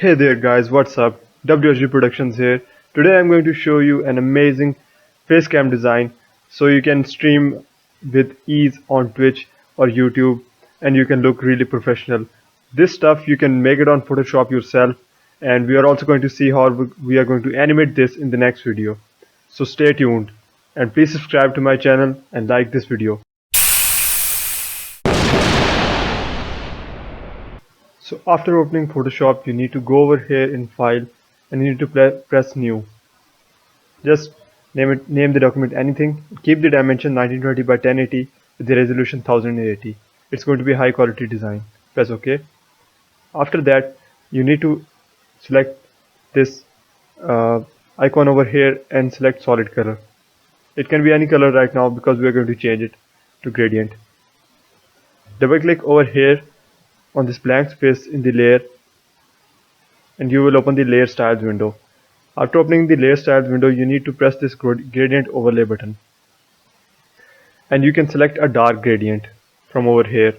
Hey there guys, what's up? whbproductions here. Today I'm going to show you an amazing facecam design so you can stream with ease on Twitch or YouTube and you can look really professional. This stuff you can make it on Photoshop yourself, and we are also going to see how we are going to animate this in the next video. So stay tuned and please subscribe to my channel and like this video. So after opening Photoshop, you need to go over here in File and you need to press New. Just name the document anything. Keep the dimension 1920 by 1080 with the resolution 1080. It's going to be a high quality design. Press OK. After that, you need to select this icon over here and select solid color. It can be any color right now because we are going to change it to gradient. Double click over here on this blank space in the layer and you will open the layer styles window. After opening the layer styles window, you need to press this gradient overlay button and you can select a dark gradient from over here.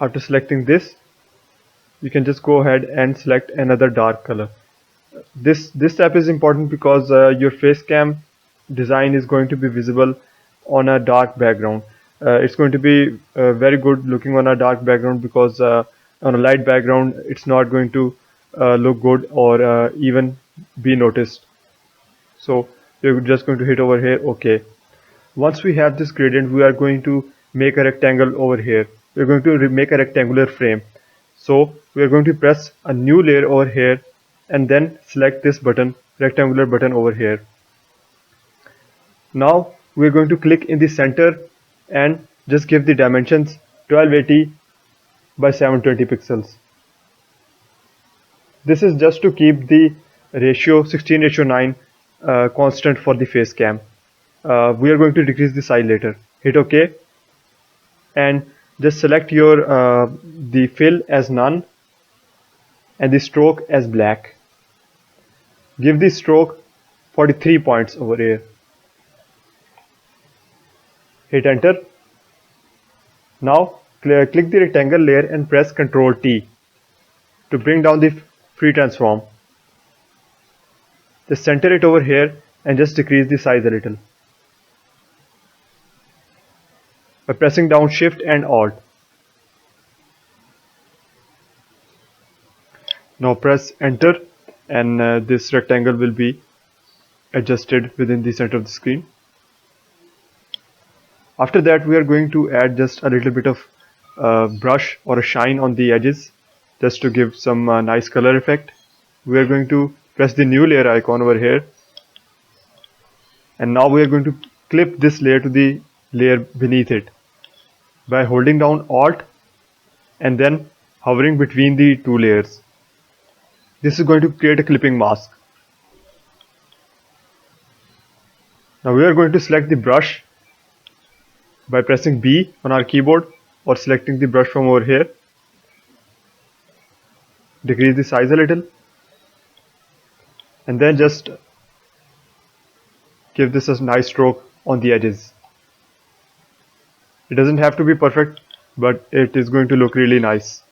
After selecting this, you can just go ahead and select another dark color. This step is important because your facecam design is going to be visible on a dark background. It's going to be very good looking on a dark background because on a light background it's not going to look good or even be noticed. So we're just going to hit over here OK. Once we have this gradient, we are going to make a rectangle over here. We're going to make a rectangular frame. So we are going to press a new layer over here and then select this button, rectangular button over here. Now we're going to click in the center and just give the dimensions 1280 by 720 pixels. This is just to keep the ratio 16:9 constant for the face cam. We are going to decrease the size later. Hit OK and just select your the fill as none and the stroke as black. Give the stroke 43 points over here. Hit enter. Now click the rectangle layer and press Ctrl T to bring down the free transform. Just center it over here and just decrease the size a little by pressing down Shift and Alt. Now press enter and this rectangle will be adjusted within the center of the screen. After that, we are going to add just a little bit of brush or a shine on the edges just to give some nice color effect. We are going to press the new layer icon over here and now we are going to clip this layer to the layer beneath it by holding down Alt and then hovering between the two layers. This is going to create a clipping mask. Now we are going to select the brush by pressing B on our keyboard or selecting the brush from over here. Decrease the size a little and then just give this a nice stroke on the edges. It doesn't have to be perfect, but it is going to look really nice.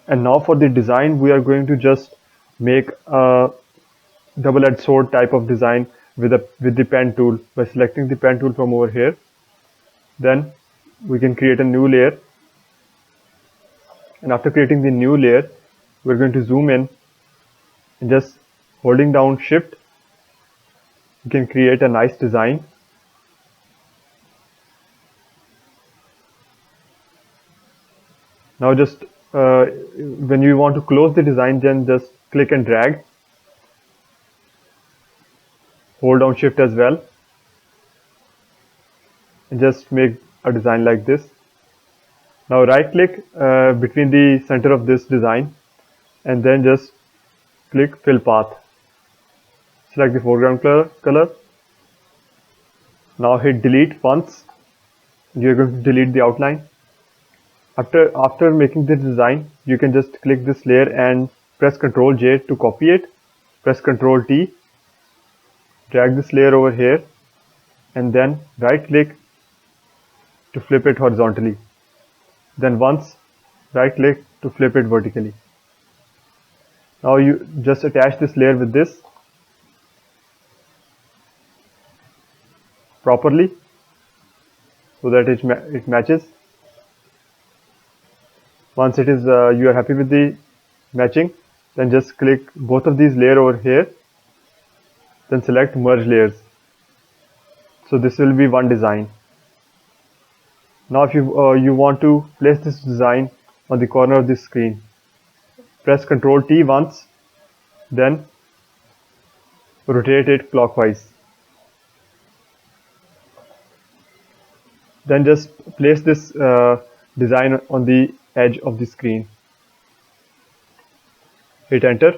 And now for the design, we are going to just make a double-edged sword type of design with the pen tool by selecting the pen tool from over here. Then we can create a new layer, and after creating the new layer, we're going to zoom in and just holding down Shift, you can create a nice design. Now just when you want to close the design, then just click and drag. Hold down Shift as well and just make a design like this. Now right click between the center of this design and then just click fill path. Select the foreground color. Now hit delete once. You are going to delete the outline. After making this design, you can just click this layer and press Ctrl J to copy it. Press Ctrl T, drag this layer over here and then right click to flip it horizontally. then once right click to flip it vertically. Now you just attach this layer with this properly so that it matches. Once it is you are happy with the matching, then just click both of these layers over here, then select merge layers. So this will be one design. Now if you want to place this design on the corner of this screen, press Ctrl T once, then rotate it clockwise. Then just place this design on the edge of the screen. Hit enter.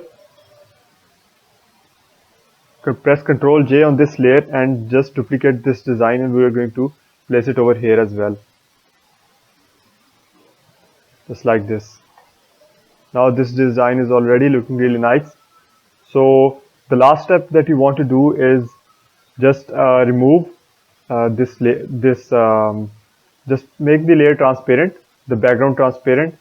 Press Ctrl J on this layer and just duplicate this design, and we are going to place it over here as well. Just like this. Now this design is already looking really nice. So the last step that you want to do is just remove just make the layer transparent, the background transparent,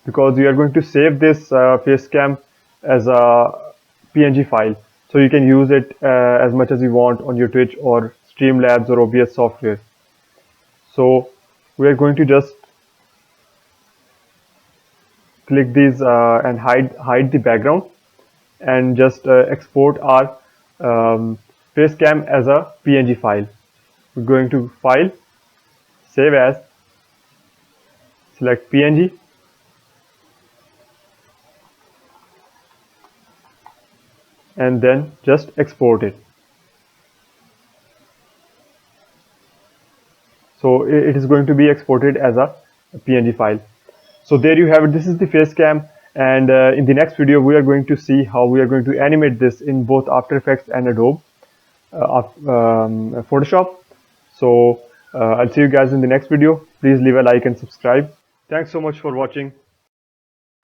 because you are going to save this Facecam as a PNG file, so you can use it as much as you want on your Twitch or Streamlabs or OBS software. So we are going to just click these and hide the background, and just export our Facecam as a PNG file. We're going to File, Save As, select PNG, and then just export it. So it is going to be exported as a PNG file. So there you have it. This is the Facecam, and in the next video we are going to see how we are going to animate this in both After Effects and Adobe Photoshop. So I'll see you guys in the next video. Please leave a like and subscribe. Thanks so much for watching.